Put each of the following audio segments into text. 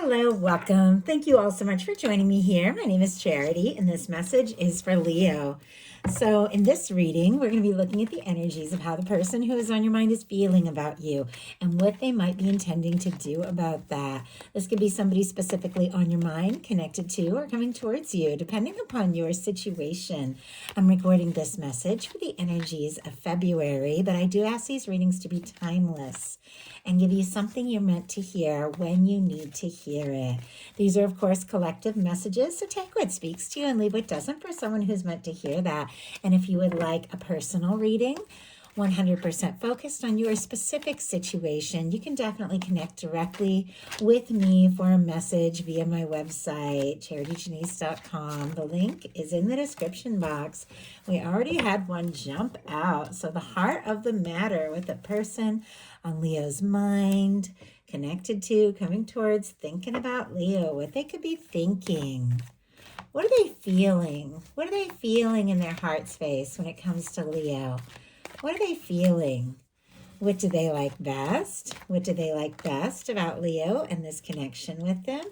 Hello, welcome. Thank you all so much for joining me here. My name is Charity, and this message is for Leo. So, in this reading, we're going to be looking at the energies of how the person who is on your mind is feeling about you and what they might be intending to do about that. This could be somebody specifically on your mind, connected to, or coming towards you, depending upon your situation. I'm recording this message for the energies of February, but I do ask these readings to be timeless and give you something you're meant to hear when you need to hear it. These are, of course, collective messages, so take what speaks to you and leave what doesn't for someone who's meant to hear that. And if you would like a personal reading, 100% focused on your specific situation, you can definitely connect directly with me for a message via my website, charityjanice.com. The link is in the description box. We already had one jump out. So the heart of the matter with the person on Leo's mind, connected to, coming towards, thinking about Leo, what they could be thinking. What are they feeling? What are they feeling in their heart space when it comes to Leo? What are they feeling? What do they like best? What do they like best about Leo and this connection with them?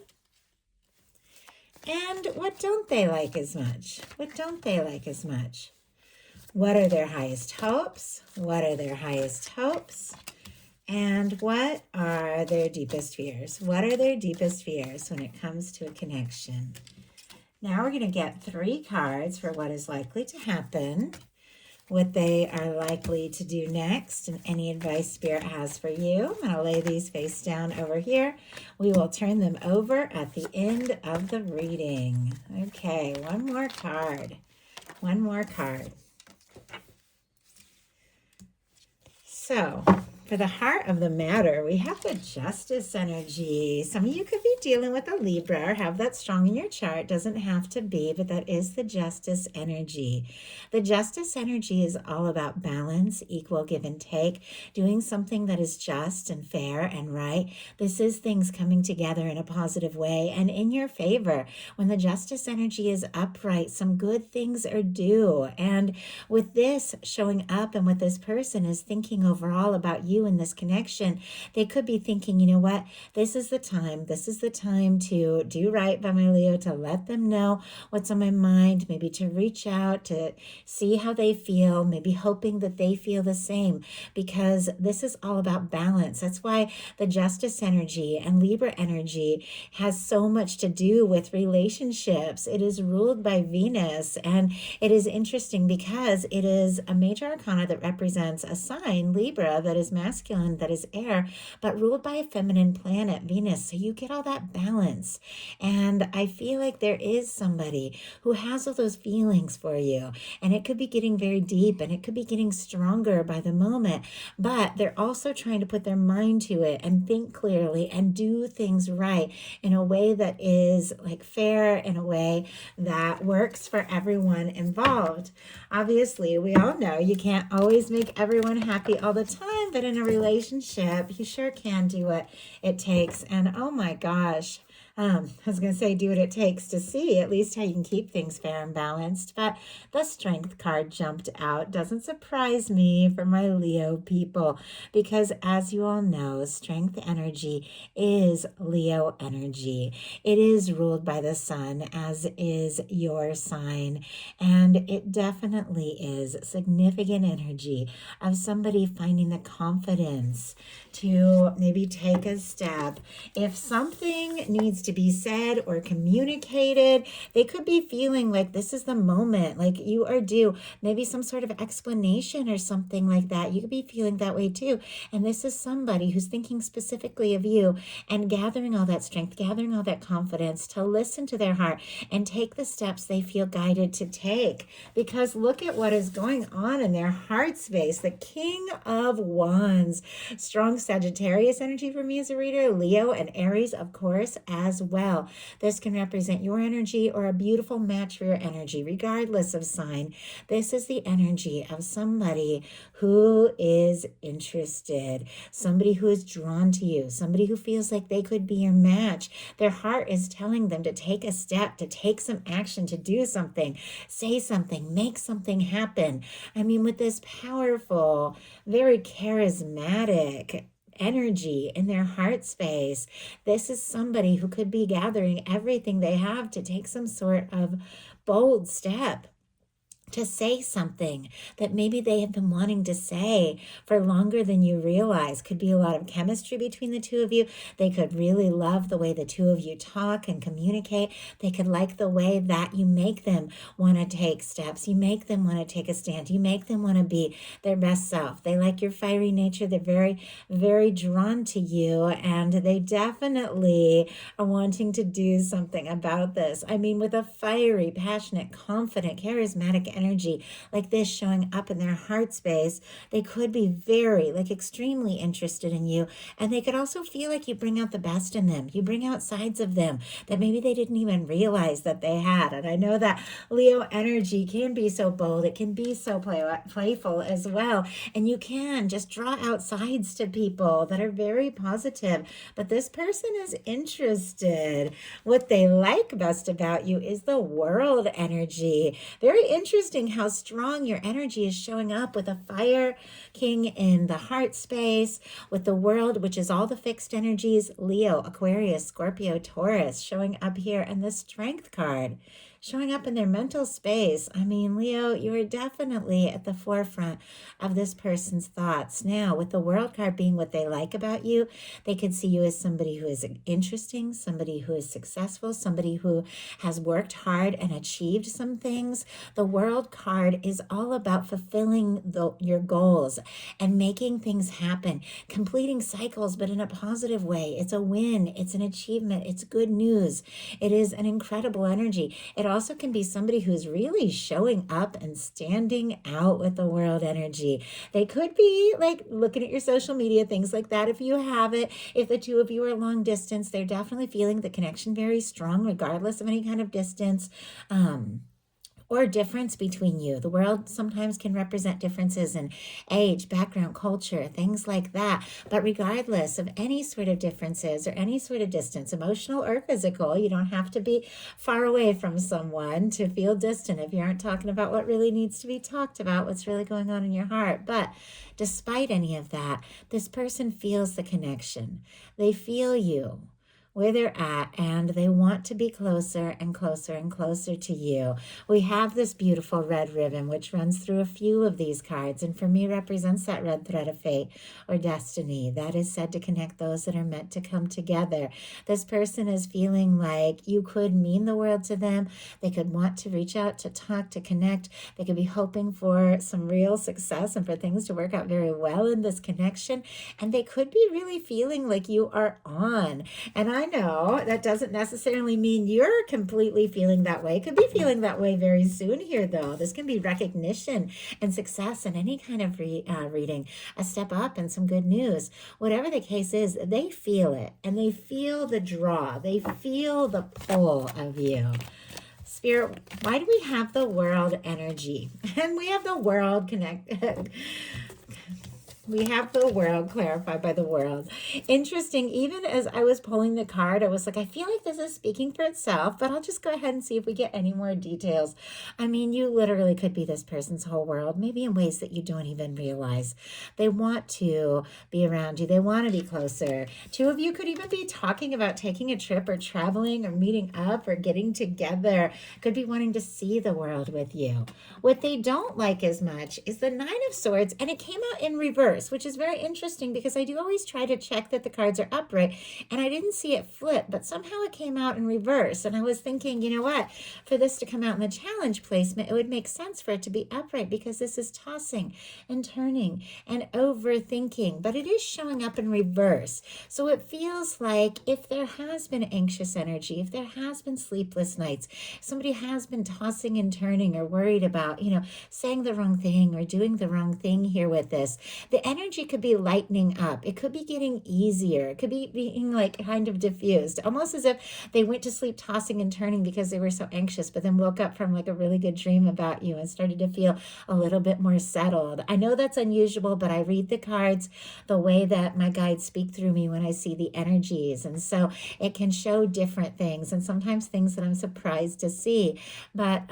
And what don't they like as much? What don't they like as much? What are their highest hopes? What are their highest hopes? And what are their deepest fears? What are their deepest fears when it comes to a connection? Now we're going to get 3 cards for what is likely to happen, what they are likely to do next, and any advice Spirit has for you. I'm going to lay these face down over here. We will turn them over at the end of the reading. Okay, one more card. One more card. So, for the heart of the matter, we have the Justice energy. Some of you could be dealing with a Libra or have that strong in your chart. Doesn't have to be, but that is the Justice energy. The Justice energy is all about balance, equal give and take, doing something that is just and fair and right. This is things coming together in a positive way and in your favor. When the Justice energy is upright, some good things are due. And with this showing up and with this person is thinking overall about you in this connection, they could be thinking, you know what, this is the time to do right by my Leo, to let them know what's on my mind, maybe to reach out, to see how they feel, maybe hoping that they feel the same, because this is all about balance. That's why the Justice energy and Libra energy has so much to do with relationships. It is ruled by Venus, and it is interesting because it is a major arcana that represents a sign, Libra, that is masculine, that is air, but ruled by a feminine planet, Venus. So you get all that balance. And I feel like there is somebody who has all those feelings for you. And it could be getting very deep and it could be getting stronger by the moment. But they're also trying to put their mind to it and think clearly and do things right in a way that is like fair, in a way that works for everyone involved. Obviously, we all know you can't always make everyone happy all the time, but in a relationship, you sure can do what it takes. And oh my gosh, I was going to say do what it takes to see at least how you can keep things fair and balanced, but the Strength card jumped out. Doesn't surprise me for my Leo people, because as you all know, Strength energy is Leo energy. It is ruled by the sun, as is your sign, and it definitely is significant energy of somebody finding the confidence to maybe take a step. If something needs to be said or communicated, they could be feeling like this is the moment, like you are due maybe some sort of explanation or something like that. You could be feeling that way too. And this is somebody who's thinking specifically of you and gathering all that strength, gathering all that confidence to listen to their heart and take the steps they feel guided to take. Because look at what is going on in their heart space. The King of Wands, strong Sagittarius energy for me as a reader, Leo and Aries, of course, as well. This can represent your energy or a beautiful match for your energy, regardless of sign. This is the energy of somebody who is interested, somebody who is drawn to you, somebody who feels like they could be your match. Their heart is telling them to take a step, to take some action, to do something, say something, make something happen. I mean, with this powerful, very charismatic energy in their heart space. This is somebody who could be gathering everything they have to take some sort of bold step, to say something that maybe they have been wanting to say for longer than you realize. Could be a lot of chemistry between the two of you. They could really love the way the two of you talk and communicate. They could like the way that you make them want to take steps. You make them want to take a stand. You make them want to be their best self. They like your fiery nature. They're very, very drawn to you, and they definitely are wanting to do something about this. I mean, with a fiery, passionate, confident, charismatic energy like this showing up in their heart space, they could be very, like, extremely interested in you. And they could also feel like you bring out the best in them. You bring out sides of them that maybe they didn't even realize that they had. And I know that Leo energy can be so bold. It can be so playful as well. And you can just draw out sides to people that are very positive. But this person is interested. What they like best about you is the world energy. Very interesting how strong your energy is showing up with a fire king in the heart space, with the world, which is all the fixed energies, Leo, Aquarius, Scorpio, Taurus, showing up here, and the strength card showing up in their mental space. I mean, Leo, you are definitely at the forefront of this person's thoughts. Now, with the world card being what they like about you, they could see you as somebody who is interesting, somebody who is successful, somebody who has worked hard and achieved some things. The world card is all about fulfilling your goals and making things happen, completing cycles, but in a positive way. It's a win. It's an achievement. It's good news. It is an incredible energy. It also can be somebody who's really showing up and standing out with the world energy. They could be like looking at your social media, things like that. If you have it, if the two of you are long distance, they're definitely feeling the connection very strong, regardless of any kind of distance. Or difference between you. The world sometimes can represent differences in age, background, culture, things like that. But regardless of any sort of differences or any sort of distance, emotional or physical, you don't have to be far away from someone to feel distant if you aren't talking about what really needs to be talked about, what's really going on in your heart. But despite any of that, this person feels the connection. They feel you where they're at, and they want to be closer and closer and closer to you. We have this beautiful red ribbon which runs through a few of these cards, and for me represents that red thread of fate or destiny that is said to connect those that are meant to come together. This person is feeling like you could mean the world to them. They could want to reach out, to talk, to connect. They could be hoping for some real success and for things to work out very well in this connection, and they could be really feeling like you are on. And I know that doesn't necessarily mean you're completely feeling that way. Could be feeling that way very soon here, though. This can be recognition and success in any kind of reading, a step up and some good news. Whatever the case is, they feel it, and they feel the draw. They feel the pull of you. Spirit, why do we have the world energy? And we have the world connected. We have the world clarified by the world. Interesting. Even as I was pulling the card, I was like, I feel like this is speaking for itself, but I'll just go ahead and see if we get any more details. I mean, you literally could be this person's whole world, maybe in ways that you don't even realize. They want to be around you. They want to be closer. Two of you could even be talking about taking a trip or traveling or meeting up or getting together. Could be wanting to see the world with you. What they don't like as much is the Nine of Swords, and it came out in reverse, which is very interesting because I do always try to check that the cards are upright, and I didn't see it flip, but somehow it came out in reverse. And I was thinking, you know what, for this to come out in the challenge placement, it would make sense for it to be upright because this is tossing and turning and overthinking, but it is showing up in reverse. So it feels like if there has been anxious energy, if there has been sleepless nights, somebody has been tossing and turning or worried about, saying the wrong thing or doing the wrong thing here with this, the energy could be lightening up. It could be getting easier. It could be being like kind of diffused, almost as if they went to sleep tossing and turning because they were so anxious, but then woke up from like a really good dream about you and started to feel a little bit more settled. I know that's unusual, but I read the cards the way that my guides speak through me when I see the energies. And so it can show different things, and sometimes things that I'm surprised to see. But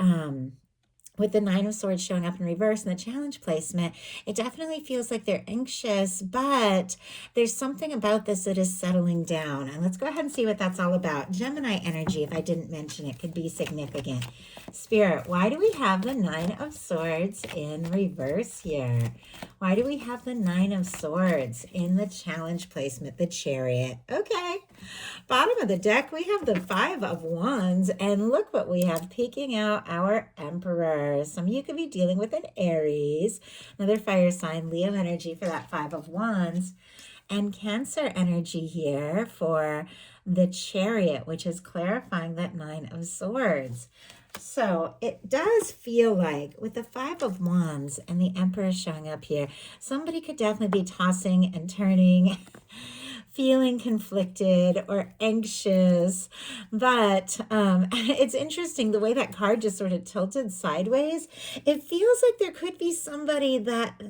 with the Nine of Swords showing up in reverse and the challenge placement, it definitely feels like they're anxious, but there's something about this that is settling down. And let's go ahead and see what that's all about. Gemini energy, if I didn't mention it, could be significant. Spirit, why do we have the Nine of Swords in reverse here? Why do we have the Nine of Swords in the challenge placement, the Chariot? Okay. Bottom of the deck, we have the Five of Wands, and look what we have peeking out, our Emperor. Some of you could be dealing with an Aries, another fire sign, Leo energy for that Five of Wands, and Cancer energy here for the Chariot, which is clarifying that Nine of Swords. So it does feel like with the Five of Wands and the Emperor showing up here, somebody could definitely be tossing and turning, feeling conflicted or anxious. But it's interesting the way that card just sort of tilted sideways. It feels like there could be somebody that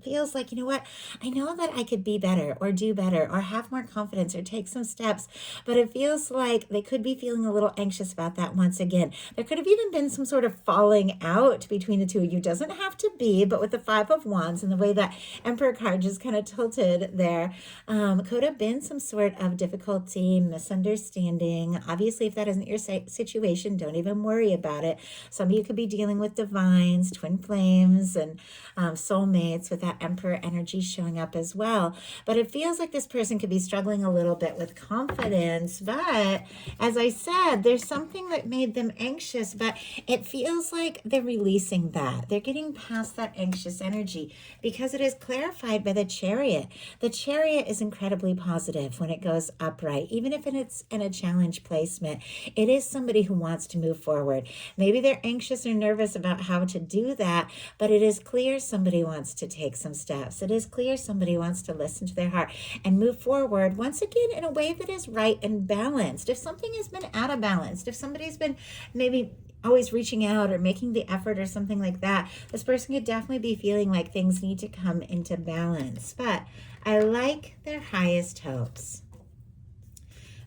feels like, you know what, I know that I could be better or do better or have more confidence or take some steps, but it feels like they could be feeling a little anxious about that once again. There could have even been some sort of falling out between the two of you. Doesn't have to be, but with the Five of Wands and the way that Emperor card just kind of tilted there, could have been some sort of difficulty, misunderstanding. Obviously, if that isn't your situation, don't even worry about it. Some of you could be dealing with divines, twin flames, and soulmates with that Emperor energy showing up as well. But it feels like this person could be struggling a little bit with confidence. But as I said, there's something that made them anxious, but it feels like they're releasing that. They're getting past that anxious energy because it is clarified by the Chariot. The Chariot is incredibly positive when it goes upright, even if it's in a challenge placement. It is somebody who wants to move forward. Maybe they're anxious or nervous about how to do that, but it is clear somebody wants to take some steps. It is clear somebody wants to listen to their heart and move forward once again in a way that is right and balanced. If something has been out of balance, if somebody's been maybe always reaching out or making the effort or something like that, this person could definitely be feeling like things need to come into balance. But I like their highest hopes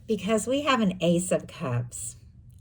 because we have an Ace of Cups.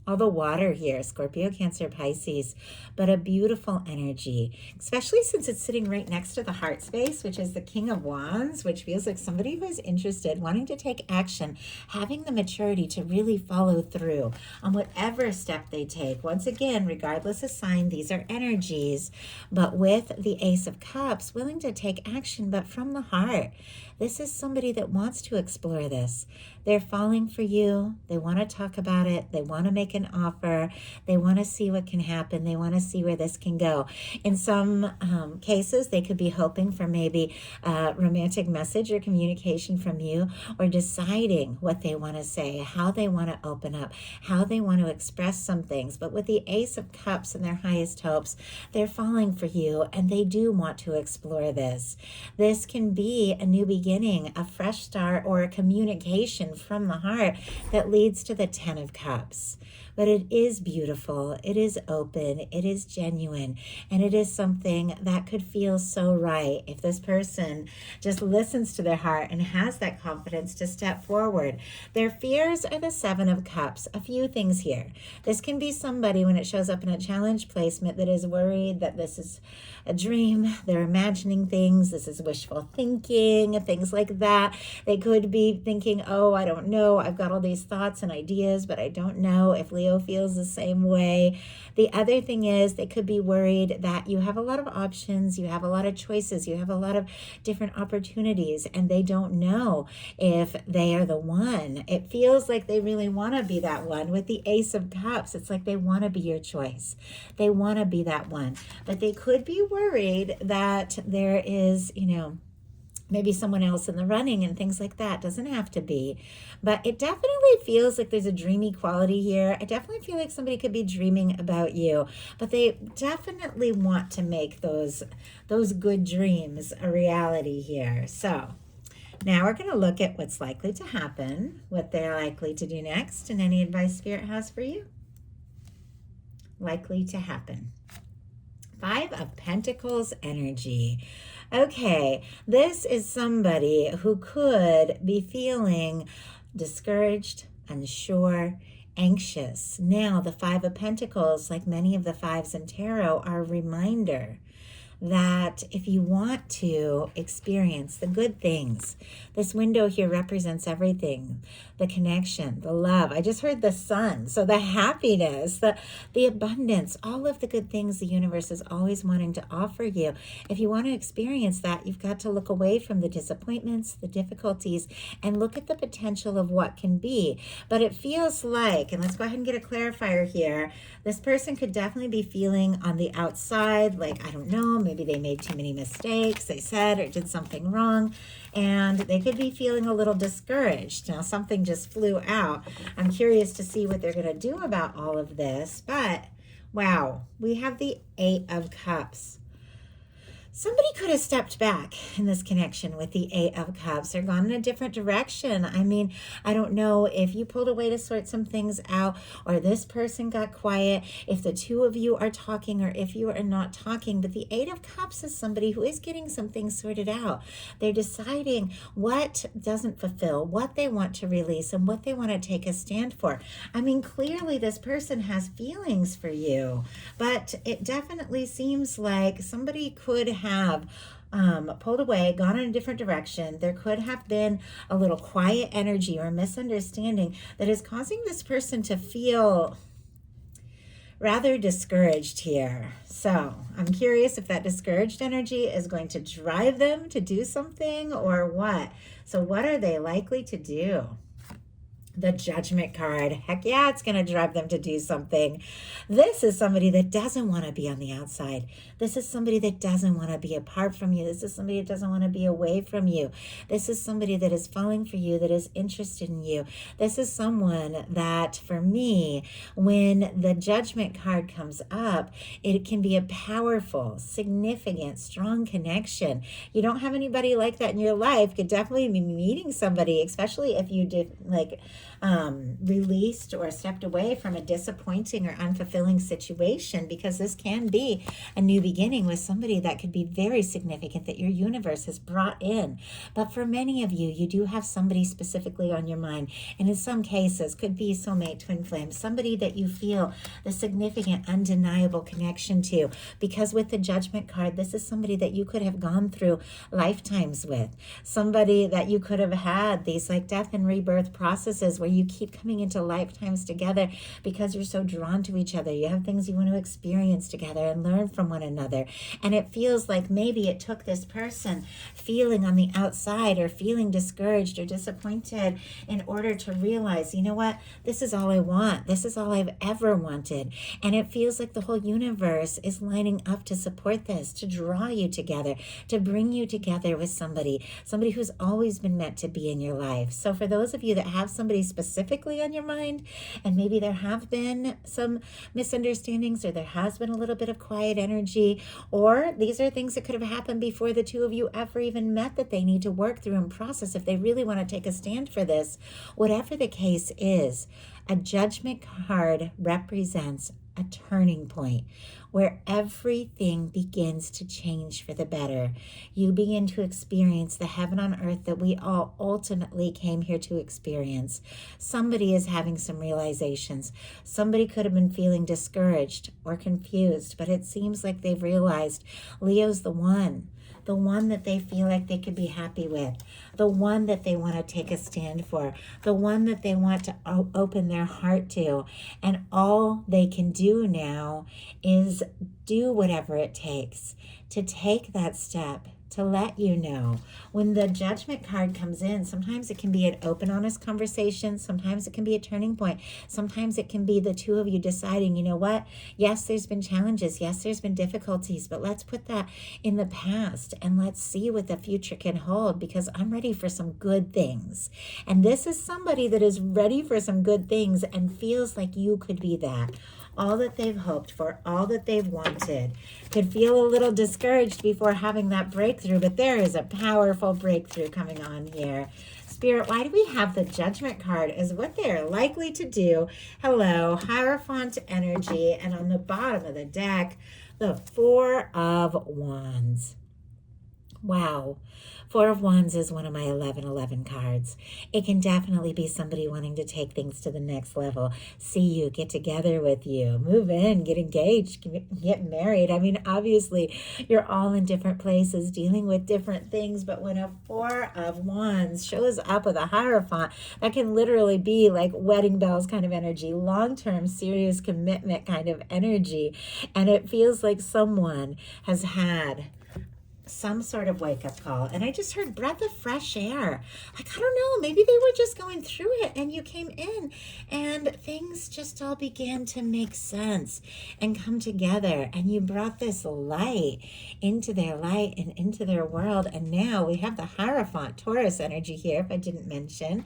All the water here, Scorpio, Cancer, Pisces, but a beautiful energy, especially since it's sitting right next to the heart space, which is the King of Wands, which feels like somebody who is interested, wanting to take action, having the maturity to really follow through on whatever step they take. Once again, regardless of sign, these are energies, but with the Ace of Cups, willing to take action, but from the heart. This is somebody that wants to explore this. They're falling for you. They want to talk about it. They want to make an offer. They want to see what can happen. They want to see where this can go. In some cases, they could be hoping for maybe a romantic message or communication from you, or deciding what they want to say, how they want to open up, how they want to express some things. But with the Ace of Cups and their highest hopes, they're falling for you, and they do want to explore this. This can be a new beginning, a fresh start, or a communication from the heart that leads to the Ten of Cups. But it is beautiful, it is open, it is genuine, and it is something that could feel so right if this person just listens to their heart and has that confidence to step forward. Their fears are the Seven of Cups. A few things here. This can be somebody, when it shows up in a challenge placement, that is worried that this is a dream, they're imagining things, this is wishful thinking, things like that. They could be thinking, oh, I don't know, I've got all these thoughts and ideas, but I don't know if Leo feels the same way. The other thing is they could be worried that you have a lot of options, you have a lot of choices, you have a lot of different opportunities, and they don't know if they are the one. It feels like they really want to be that one. With the Ace of Cups, it's like they want to be your choice. They want to be that one. But they could be worried that there is, maybe someone else in the running and things like that. Doesn't have to be, but it definitely feels like there's a dreamy quality here. I definitely feel like somebody could be dreaming about you, but they definitely want to make those good dreams a reality here. So now we're going to look at what's likely to happen, what they're likely to do next, and any advice Spirit has for you. Likely to happen. Five of Pentacles energy. Okay, this is somebody who could be feeling discouraged, unsure, anxious. Now, the Five of Pentacles, like many of the fives in tarot, are a reminder that if you want to experience the good things, this window here represents everything, the connection, the love. I just heard the sun. So the happiness, the abundance, all of the good things the universe is always wanting to offer you. If you want to experience that, you've got to look away from the disappointments, the difficulties, and look at the potential of what can be. But it feels like, and let's go ahead and get a clarifier here, this person could definitely be feeling on the outside, like, I don't know, maybe they made too many mistakes, they said, or did something wrong, and they could be feeling a little discouraged. Now, something just flew out. I'm curious to see what they're going to do about all of this, but wow, we have the Eight of Cups. Somebody could have stepped back in this connection with the Eight of Cups or gone in a different direction. I mean, I don't know if you pulled away to sort some things out or this person got quiet, if the two of you are talking or if you are not talking. But the Eight of Cups is somebody who is getting some things sorted out. They're deciding what doesn't fulfill, what they want to release, and what they want to take a stand for. I mean, clearly this person has feelings for you, but it definitely seems like somebody could have pulled away, gone in a different direction. There could have been a little quiet energy or misunderstanding that is causing this person to feel rather discouraged here. So I'm curious if that discouraged energy is going to drive them to do something or what. So what are they likely to do? The Judgment card. Heck yeah, it's going to drive them to do something. This is somebody that doesn't want to be on the outside. This is somebody that doesn't want to be apart from you. This is somebody that doesn't want to be away from you. This is somebody that is falling for you, that is interested in you. This is someone that, for me, when the Judgment card comes up, it can be a powerful, significant, strong connection. You don't have anybody like that in your life. Could definitely be meeting somebody, especially if you did released or stepped away from a disappointing or unfulfilling situation, because this can be a new beginning with somebody that could be very significant that your universe has brought in. But for many of you, you do have somebody specifically on your mind, and in some cases could be soulmate, twin flame, somebody that you feel the significant, undeniable connection to, because with the Judgment card, this is somebody that you could have gone through lifetimes with, somebody that you could have had these like death and rebirth processes where you keep coming into lifetimes together because you're so drawn to each other. You have things you want to experience together and learn from one another. And it feels like maybe it took this person feeling on the outside or feeling discouraged or disappointed in order to realize, you know what, this is all I want. This is all I've ever wanted. And it feels like the whole universe is lining up to support this, to draw you together, to bring you together with somebody who's always been meant to be in your life. So for those of you that have somebody specifically on your mind, and maybe there have been some misunderstandings or there has been a little bit of quiet energy, or these are things that could have happened before the two of you ever even met that they need to work through and process if they really want to take a stand for this. Whatever the case is, a Judgment card represents a turning point where everything begins to change for the better. You begin to experience the heaven on earth that we all ultimately came here to experience. Somebody is having some realizations. Somebody could have been feeling discouraged or confused, but it seems like they've realized Leo's the one that they feel like they could be happy with, the one that they want to take a stand for, the one that they want to open their heart to. And all they can do now is do whatever it takes to take that step, to let you know. When the Judgment card comes in, sometimes it can be an open, honest conversation. Sometimes it can be a turning point. Sometimes it can be the two of you deciding, you know what? Yes, there's been challenges. Yes, there's been difficulties, but let's put that in the past and let's see what the future can hold, because I'm ready for some good things. And this is somebody that is ready for some good things and feels like you could be that. All that they've hoped for, all that they've wanted. Could feel a little discouraged before having that breakthrough, but there is a powerful breakthrough coming on here. Spirit, why do we have the Judgment card as what they are likely to do? Hello, Hierophant energy, and on the bottom of the deck, the Four of Wands. Wow. Four of Wands is one of my 1111 cards. It can definitely be somebody wanting to take things to the next level. See you, get together with you, move in, get engaged, get married. I mean, obviously, you're all in different places dealing with different things, but when a Four of Wands shows up with a Hierophant, that can literally be like wedding bells kind of energy, long-term, serious commitment kind of energy. And it feels like someone has had some sort of wake-up call, and I just heard breath of fresh air. Like, I don't know, maybe they were just going through it and you came in and things just all began to make sense and come together, and you brought this light into their light and into their world. And now we have the Hierophant Taurus energy here, if I didn't mention,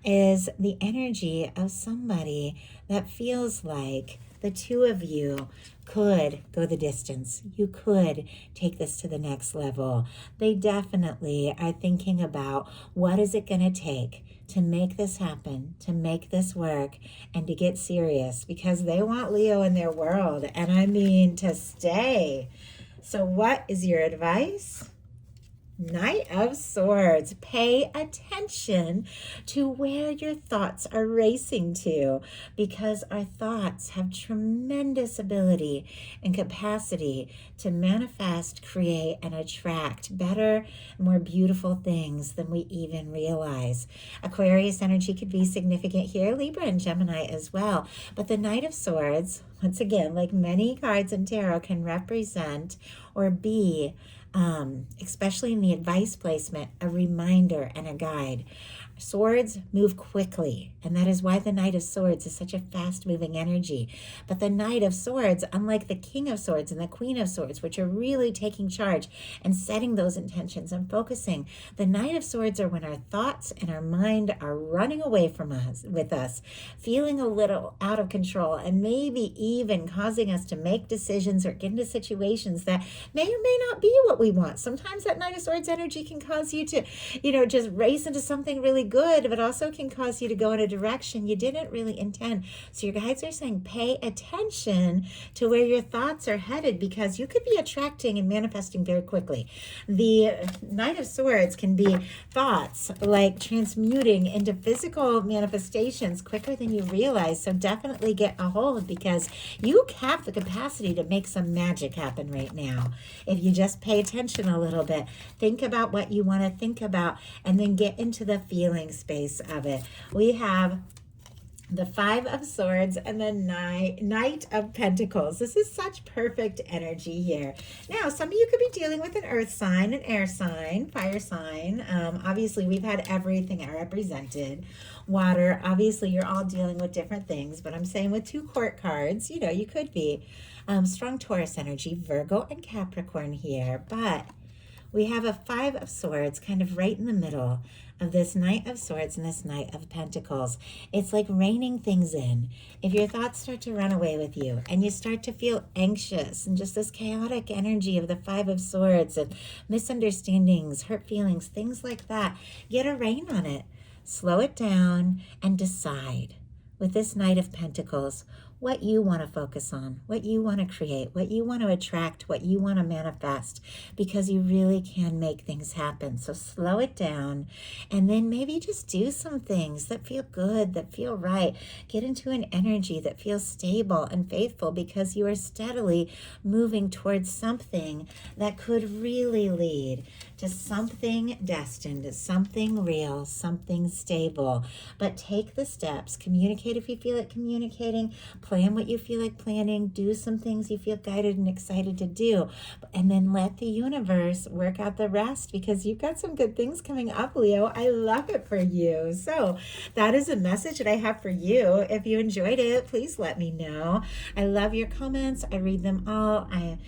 is the energy of somebody that feels like the two of you could go the distance. You could take this to the next level. They definitely are thinking about what is it going to take to make this happen, to make this work, and to get serious, because they want Leo in their world, and I mean to stay. So what is your advice? Knight of Swords. Pay attention to where your thoughts are racing to, because our thoughts have tremendous ability and capacity to manifest, create, and attract better, more beautiful things than we even realize. Aquarius energy could be significant here, Libra and Gemini as well. But the Knight of Swords, once again, like many cards in tarot, can represent or be especially in the advice placement, a reminder and a guide. Swords move quickly, and that is why the Knight of Swords is such a fast-moving energy. But the Knight of Swords, unlike the King of Swords and the Queen of Swords, which are really taking charge and setting those intentions and focusing, the Knight of Swords are when our thoughts and our mind are running away from us, with us, feeling a little out of control, and maybe even causing us to make decisions or get into situations that may or may not be what we want. Sometimes that Knight of Swords energy can cause you to, just race into something really good, but also can cause you to go in a direction you didn't really intend. So your guides are saying pay attention to where your thoughts are headed, because you could be attracting and manifesting very quickly. The Knight of Swords can be thoughts like transmuting into physical manifestations quicker than you realize. So definitely get a hold, because you have the capacity to make some magic happen right now. If you just pay attention a little bit, think about what you want to think about, and then get into the feeling space of it. We have the Five of Swords and the Knight of Pentacles. This is such perfect energy here. Now, some of you could be dealing with an earth sign, an air sign, fire sign. Obviously, we've had everything represented. Water, obviously, you're all dealing with different things, but I'm saying with two court cards, you could be strong Taurus energy, Virgo and Capricorn here, but we have a Five of Swords kind of right in the middle of this Knight of Swords and this Knight of Pentacles. It's like reining things in. If your thoughts start to run away with you and you start to feel anxious and just this chaotic energy of the Five of Swords and misunderstandings, hurt feelings, things like that, get a rein on it. Slow it down and decide with this Knight of Pentacles what you want to focus on, what you want to create, what you want to attract, what you want to manifest, because you really can make things happen. So slow it down, and then maybe just do some things that feel good, that feel right. Get into an energy that feels stable and faithful, because you are steadily moving towards something that could really lead to something destined, something real, something stable. But take the steps, communicate if you feel like communicating, plan what you feel like planning, do some things you feel guided and excited to do, and then let the universe work out the rest, because you've got some good things coming up, Leo. I love it for you. So that is a message that I have for you. If you enjoyed it, please let me know. I love your comments. I read them all. I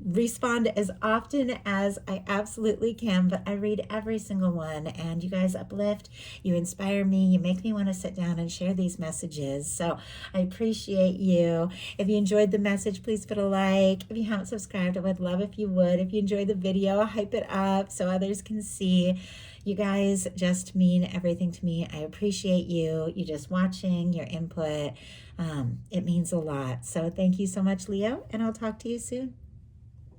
respond as often as I absolutely can, but I read every single one, and you guys uplift, you inspire me, you make me want to sit down and share these messages. So I appreciate you. If you enjoyed the message, please put a like. If you haven't subscribed, I would love if you would. If you enjoyed the video, hype it up so others can see. You guys just mean everything to me. I appreciate you just watching, your input. It means a lot. So thank you so much, Leo, and I'll talk to you soon.